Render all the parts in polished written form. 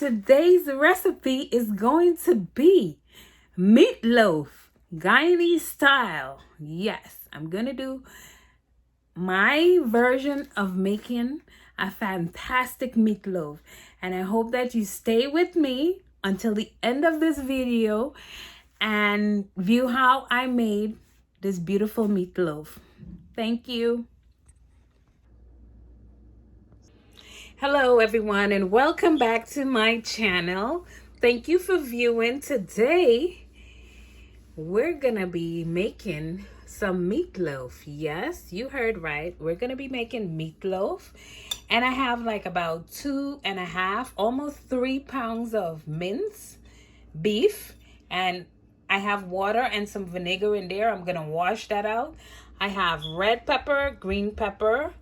today's recipe is going to be meatloaf, Guyanese style. Yes, I'm going to do my version of making a fantastic meatloaf. And I hope that you stay with me until the end of this video and view how I made this beautiful meatloaf. Thank you. Hello everyone and welcome back to my channel. Thank you for viewing. Today we're gonna be making some meatloaf. Yes, you heard right. We're gonna be making meatloaf, and I have like about 2.5, almost 3 pounds of minced beef, and I have water and some vinegar in there. I'm gonna wash that out. I have red pepper, green pepper,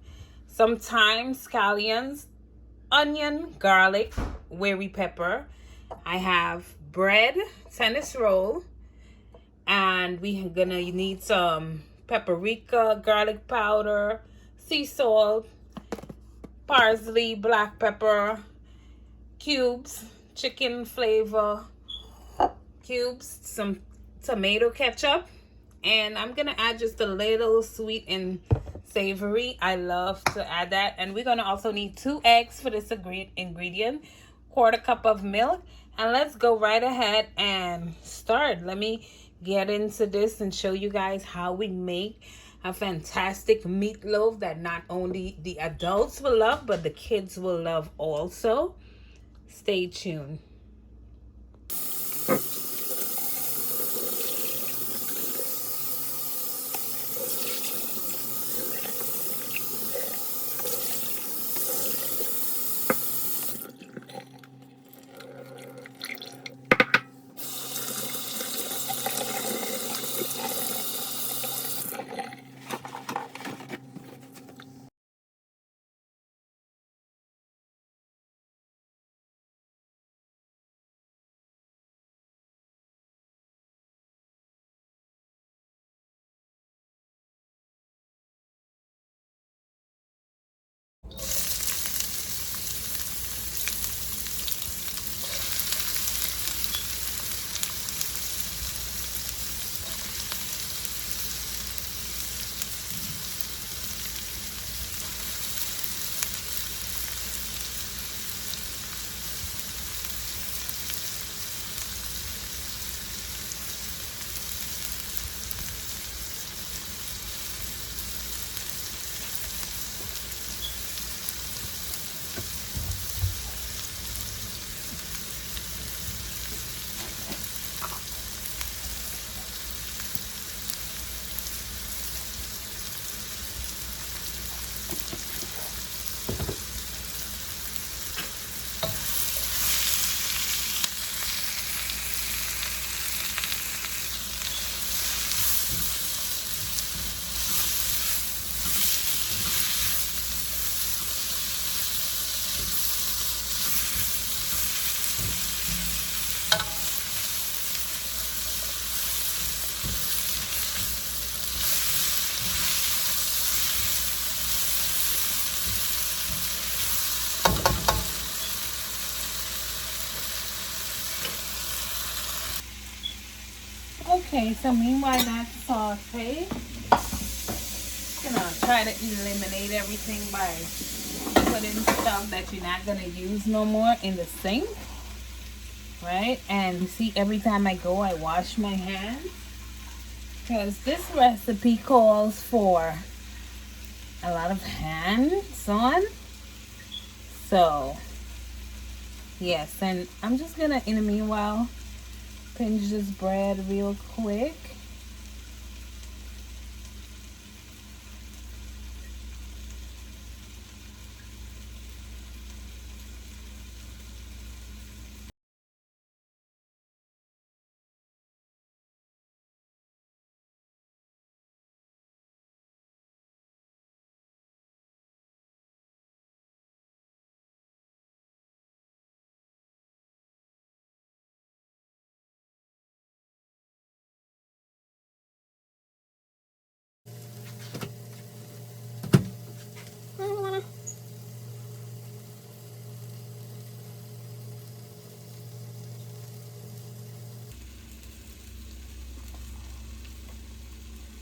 some thyme, scallions, onion, garlic, wary pepper. I have bread, tennis roll, and we're gonna need some paprika, garlic powder, sea salt, parsley, black pepper, cubes, chicken flavor cubes, some tomato ketchup, and I'm gonna add just a little sweet and savory. I love to add that. And we're gonna also need 2 eggs for this ingredient, 1/4 cup of milk, and let's go right ahead and start. Let me get into this and show you guys how we make a fantastic meatloaf that not only the adults will love but the kids will love also. Stay tuned. Okay, so meanwhile that's sauteed, gonna try to eliminate everything by putting stuff that you're not gonna use no more in the sink, right? And you see, every time I go, I wash my hands because this recipe calls for a lot of hands-on. So yes, and I'm just gonna, in the meanwhile, pinch this bread real quick.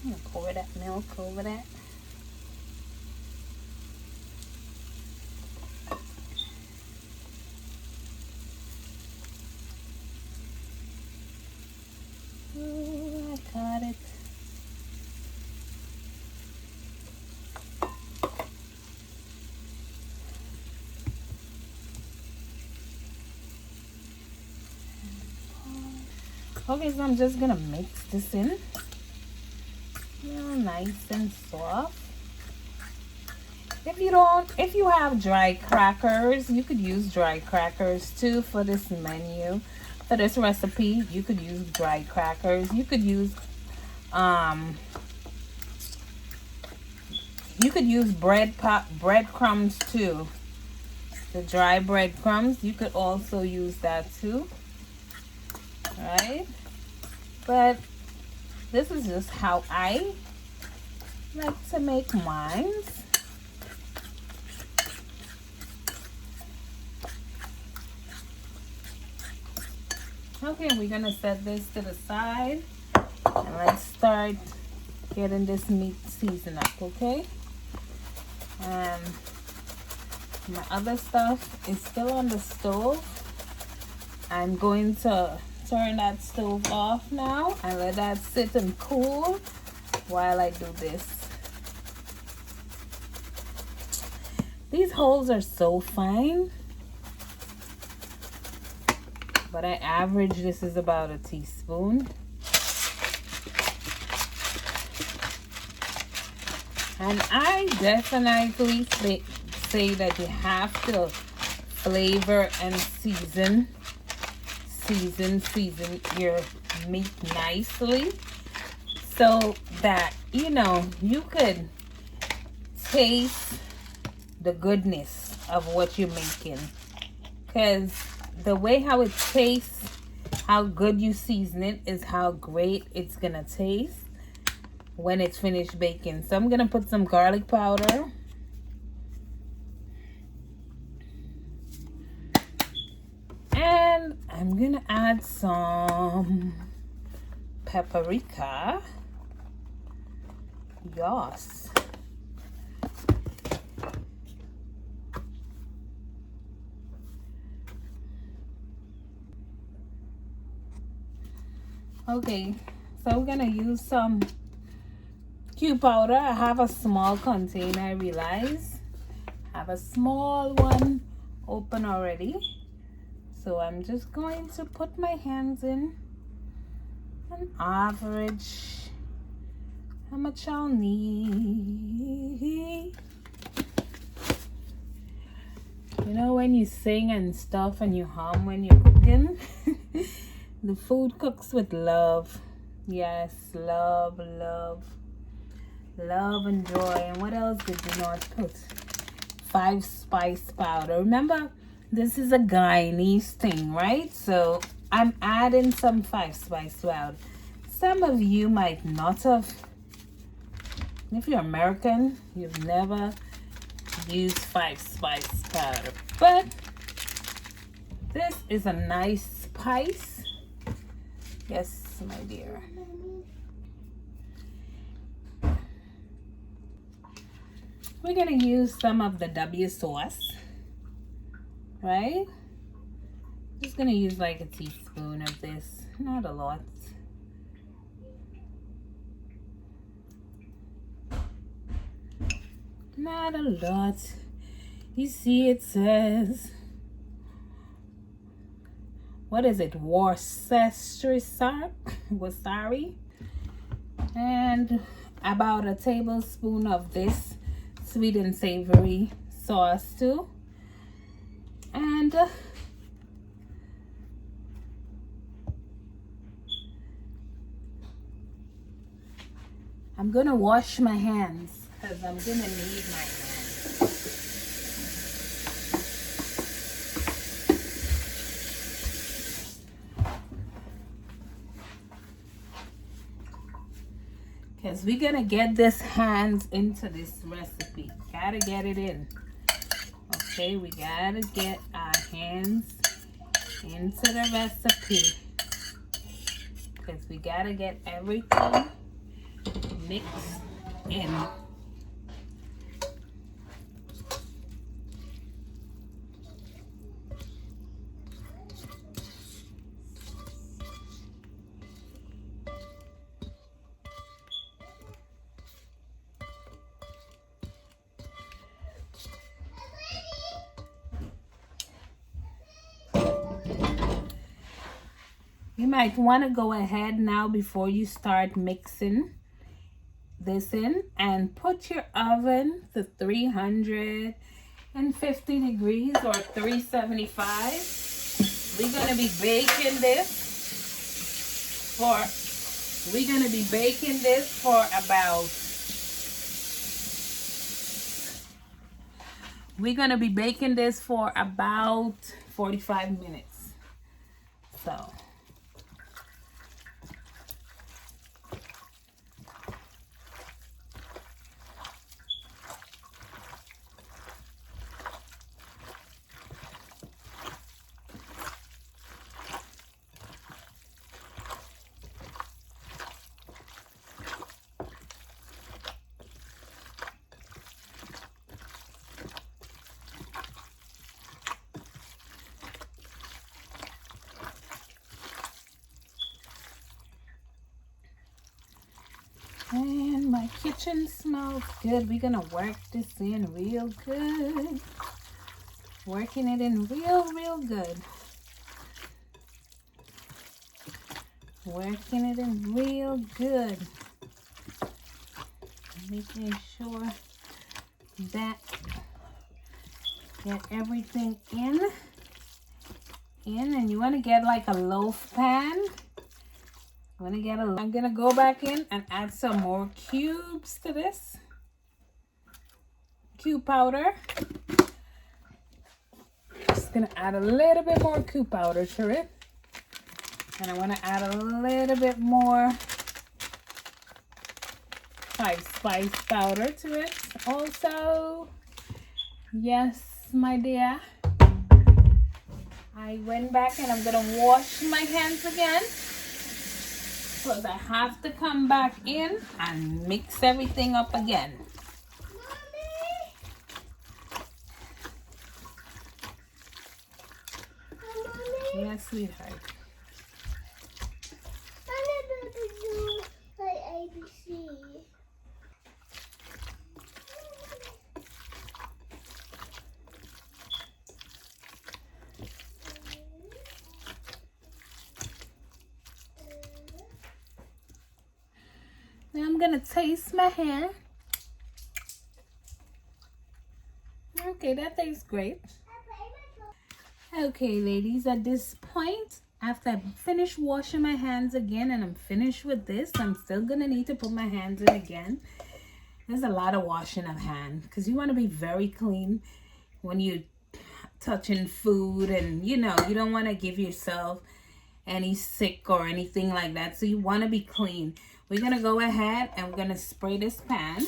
I'm gonna pour that milk over that. Ooh, I got it. Okay, so I'm just gonna mix this in. Nice and soft. If you have dry crackers, you could use dry crackers too for this menu. For this recipe, you could use dry crackers. You could use breadcrumbs too. The dry breadcrumbs, you could also use that too. Right? But this is just how I like to make mine. Okay, we're gonna set this to the side and let's start getting this meat seasoned up, okay? And my other stuff is still on the stove. I'm going to turn that stove off now and let that sit and cool while I do this. These holes are so fine, but I average this is about a teaspoon. And I definitely say that you have to flavor and season your meat nicely so that you could taste the goodness of what you're making, because the way how it tastes, how good you season it, is how great it's gonna taste when it's finished baking. So I'm gonna put some garlic powder, and I'm gonna add some paprika. Yes. Okay, so we're gonna use some cube powder. I have a small container, I realize. I have a small one open already. So I'm just going to put my hands in and average how much I'll need. You know, when you sing and stuff and you hum when you're cooking, the food cooks with love. Yes, love, love. Love and joy. And what else did you not put? 5 spice powder. Remember, this is a Guyanese thing, right? So I'm adding some 5 spice powder. Some of you might not have. If you're American, you've never used 5 spice powder. But this is a nice spice. Yes, my dear. We're gonna use some of the W sauce, right? Just gonna use like a teaspoon of this, not a lot. Not a lot. You see, it says, what is it? Worcestershire, wasabi, and about a tablespoon of this sweet and savory sauce too. And I'm gonna wash my hands because I'm gonna need my hands. Because we're gonna get this hands into this recipe. Gotta get it in. Okay, we gotta get our hands into the recipe. Because we gotta get everything mix in. You might want to go ahead now before you start mixing this in and put your oven to 350 degrees or 375. We're going to be baking this for about 45 minutes. So and my kitchen smells good. We're gonna work this in real good. Working it in real good. Working it in real good. Making sure that get everything in. And you want to get like a loaf pan. I'm gonna go back in and add some more cubes to this. Cube powder. Just gonna add a little bit more cube powder to it. And I want to add a little bit more spice powder to it also. Yes, my dear. I went back and I'm gonna wash my hands again. Because I have to come back in and mix everything up again. Mommy? Yes, sweetheart. Now I'm gonna taste my hand. Okay, that tastes great. Okay, ladies, at this point, after I finish washing my hands again and I'm finished with this, I'm still gonna need to put my hands in again. There's a lot of washing of hands because you want to be very clean when you're touching food, and you don't want to give yourself any sick or anything like that. So you want to be clean. We're going to go ahead and we're going to spray this pan.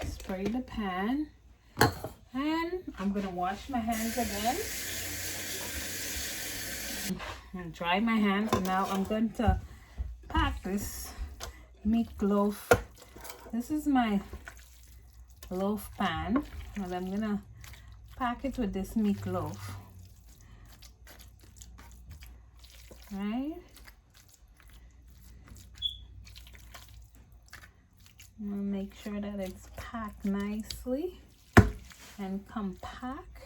Spray the pan. And I'm going to wash my hands again. And dry my hands. And now I'm going to pack this meatloaf. This is my loaf pan. And I'm going to pack it with this meatloaf. Right? I'm going to make sure that it's packed nicely and compact.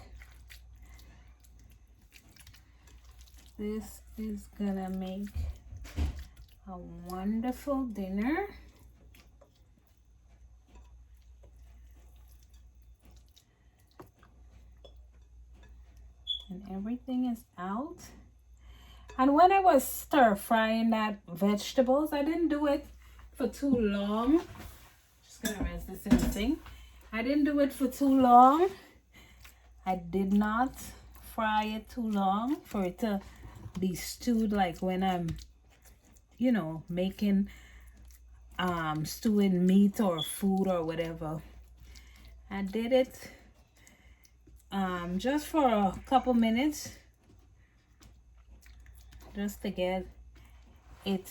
This is going to make a wonderful dinner. And everything is out. And when I was stir frying that vegetables, I didn't do it for too long. Just gonna rinse this in the thing. I didn't do it for too long. I did not fry it too long for it to be stewed, like when I'm, making stewing meat or food or whatever. I did it just for a couple minutes, just to get it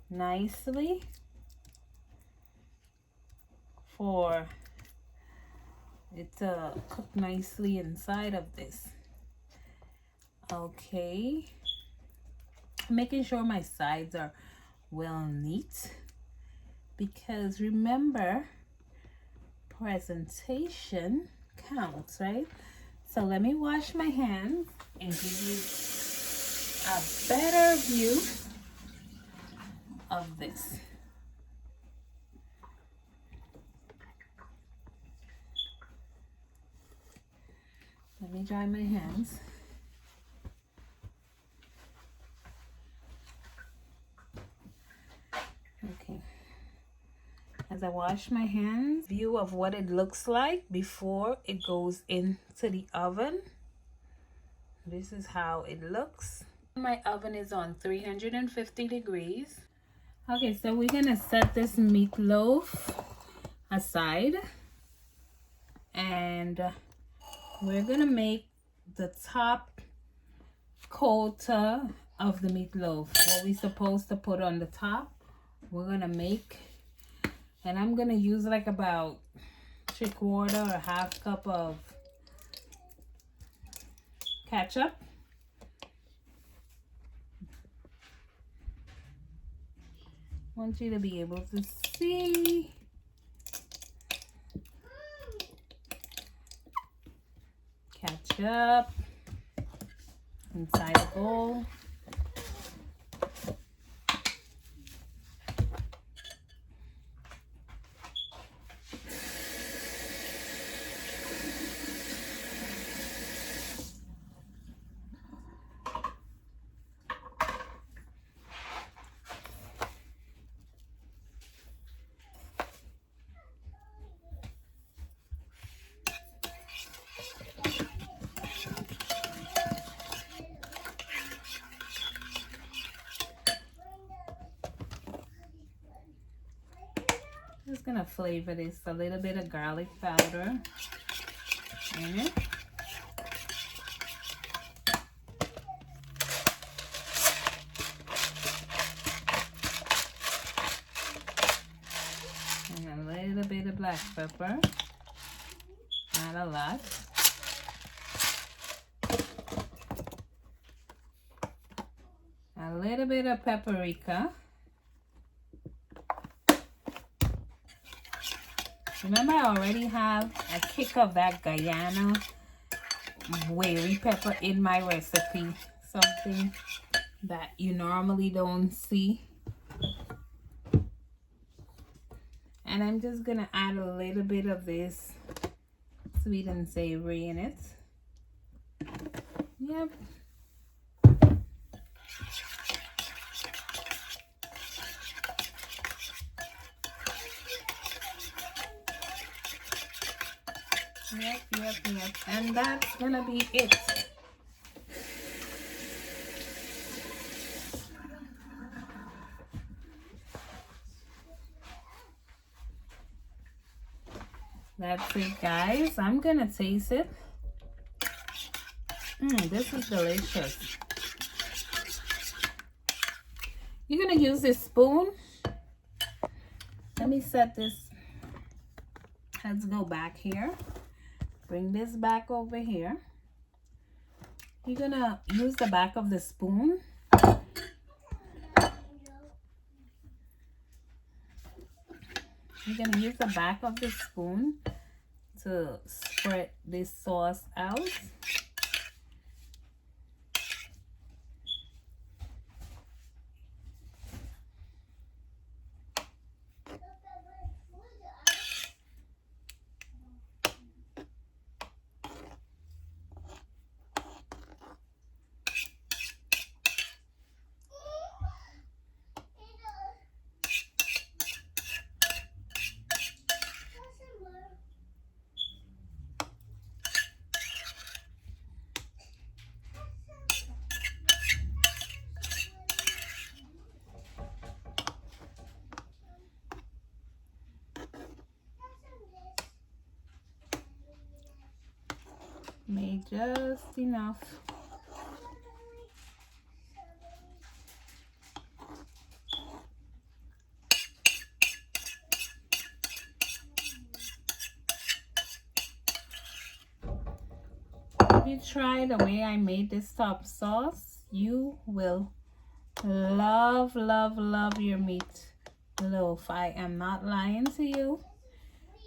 nicely, for it to cook nicely inside of this. Okay, making sure my sides are well neat, because remember, presentation counts, right? So let me wash my hands and give you a better view of this. Let me dry my hands. Okay. As I wash my hands, view of what it looks like before it goes into the oven. This is how it looks. My oven is on 350 degrees. Okay, so we're gonna set this meatloaf aside, and we're gonna make the top quota of the meatloaf. What we're supposed to put on the top, we're gonna make, and I'm gonna use like about 3/4 or 1/2 cup of ketchup. I want you to be able to see. Ketchup inside a bowl. Just gonna flavor this, a little bit of garlic powder in it. And a little bit of black pepper, not a lot. A little bit of paprika. Remember, I already have a kick of that Guyana wary pepper in my recipe. Something that you normally don't see. And I'm just gonna add a little bit of this sweet and savory in it. Yep. Yep. And that's gonna be it. That's it, guys. I'm gonna taste it. This is delicious. You're gonna use this spoon. Let me set this. Let's go back here. Bring this back over here. You're gonna use the back of the spoon. You're gonna use the back of the spoon to spread this sauce out. Made just enough. If you try the way I made this top sauce, you will love, love, love your meatloaf. I am not lying to you.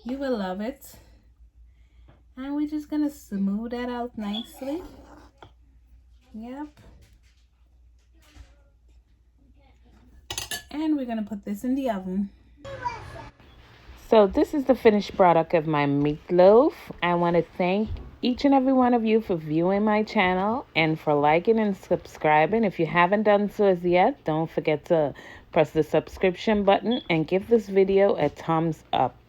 You will love it. And we're just gonna smooth that out nicely. Yep. And we're gonna put this in the oven. So this is the finished product of my meatloaf. I want to thank each and every one of you for viewing my channel and for liking and subscribing. If you haven't done so as yet, don't forget to press the subscription button and give this video a thumbs up.